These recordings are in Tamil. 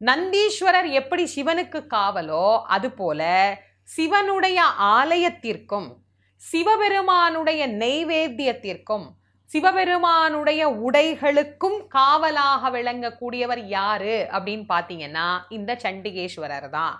நந்தீஸ்வரர் எப்படி சிவனுக்கு காவலோ அதுபோல சிவனுடைய ஆலயத்திற்கும் சிவபெருமானுடைய நெய்வேத்தியத்திற்கும் சிவபெருமானுடைய உடைகளுக்கும் காவலாக விளங்கக்கூடியவர் யாரு அப்படின்னு பார்த்தீங்கன்னா இந்த சண்டிகேஸ்வரர் தான்.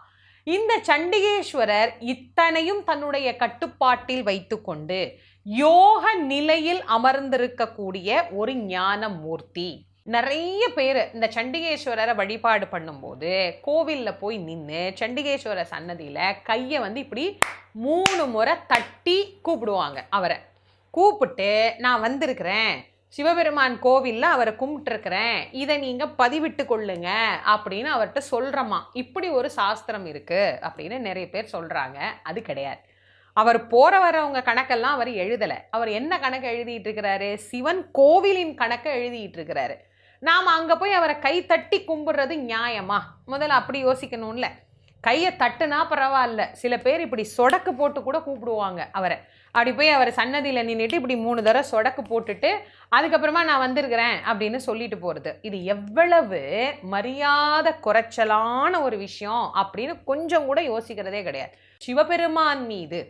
இந்த சண்டிகேஸ்வரர் இத்தனையும் தன்னுடைய கட்டுப்பாட்டில் வைத்துக்கொண்டு யோக நிலையில் அமர்ந்திருக்கக்கூடிய ஒரு ஞான மூர்த்தி. நிறைய பேர் இந்த சண்டிகேஸ்வரரை வழிபாடு பண்ணும்போது கோவிலில் போய் நின்று சண்டிகேஸ்வரர் சன்னதியில் கையை இப்படி 3 முறை தட்டி கூப்பிடுவாங்க. அவரை கூப்பிட்டு நான் வந்திருக்கிறேன், சிவபெருமான் கோவிலில் அவரை கும்பிட்டுருக்கிறேன், இதை நீங்கள் பதிவிட்டு கொள்ளுங்க அப்படின்னு அவர்கிட்ட சொல்கிறோமா. இப்படி ஒரு சாஸ்திரம் இருக்குது அப்படின்னு நிறைய பேர் சொல்கிறாங்க. அது கிடையாது. அவர் போற வரவங்க கணக்கெல்லாம் அவர் எழுதலை. அவர் என்ன கணக்கு எழுதிட்டு இருக்கிறாரு? சிவன் கோவிலின் கணக்கை எழுதிட்டு இருக்கிறாரு. நாம் அங்கே போய் அவரை கை தட்டி கும்பிடுறது நியாயமா? முதல்ல அப்படி யோசிக்கணும்ல. கையை தட்டுனா பரவாயில்ல, சில பேர் இப்படி சொடக்கு போட்டு கூட கூப்பிடுவாங்க அவரை. அப்படி போய் அவர் சன்னதியில் நின்றுட்டு இப்படி 3 தடவை சொடக்கு போட்டுட்டு அதுக்கப்புறமா நான் வந்திருக்கிறேன் அப்படின்னு சொல்லிட்டு போகிறது. இது எவ்வளவு மரியாதை குறைச்சலான ஒரு விஷயம் அப்படின்னு கொஞ்சம் கூட யோசிக்கிறதே கிடையாது. சிவபெருமான் மீது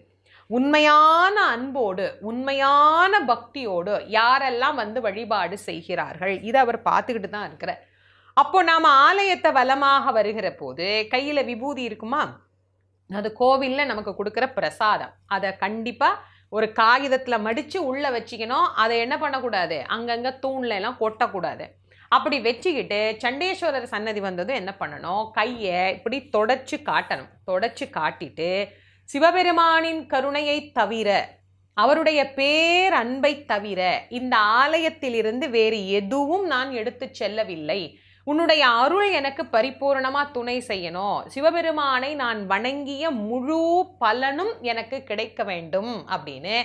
உண்மையான அன்போடு உண்மையான பக்தியோடு யாரெல்லாம் வழிபாடு செய்கிறார்கள் இதை அவர் பார்த்துக்கிட்டு தான் இருக்கிறார். அப்போ நாம் ஆலயத்தை வலமாக வருகிற போது கையில் விபூதி இருக்குமா? அது கோவிலில் நமக்கு கொடுக்குற பிரசாதம். அதை கண்டிப்பாக ஒரு காகிதத்தில் மடித்து உள்ளே வச்சுக்கணும். அதை என்ன பண்ணக்கூடாது, அங்கங்கே தூண்ல எல்லாம் கொட்டக்கூடாது. அப்படி வச்சுக்கிட்டு சண்டேஸ்வரர் சன்னதி வந்ததும் என்ன பண்ணணும், கையை இப்படி தொடச்சி காட்டணும். தொடச்சி காட்டிட்டு சிவபெருமானின் கருணையை தவிர அவருடைய பேர் அன்பை தவிர இந்த ஆலயத்திலிருந்து வேறு எதுவும் நான் எடுத்து செல்லவில்லை, உன்னுடைய அருள் எனக்கு பரிபூர்ணமா துணை செய்யணும், சிவபெருமானை நான் வணங்கிய முழு பலனும் எனக்கு கிடைக்க வேண்டும் அப்படின்னு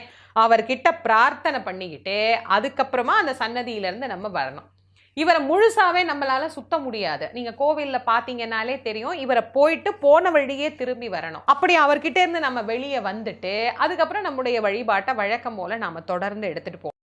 அவர்கிட்ட பிரார்த்தனை பண்ணிக்கிட்டு அதுக்கப்புறமா அந்த சன்னதியிலிருந்து நம்ம வரணும். இவரை முழுசாவே நம்மளால சுத்த முடியாது. நீங்க கோவில்ல பாத்தீங்கன்னாலே தெரியும், இவரை போயிட்டு போன வழியே திரும்பி வரணும். அப்படி அவர்கிட்ட இருந்து நம்ம வெளியே வந்துட்டு அதுக்கப்புறம் நம்முடைய வழிபாட்டை வழக்கம் போல நாம தொடர்ந்து எடுத்துட்டு போவோம்.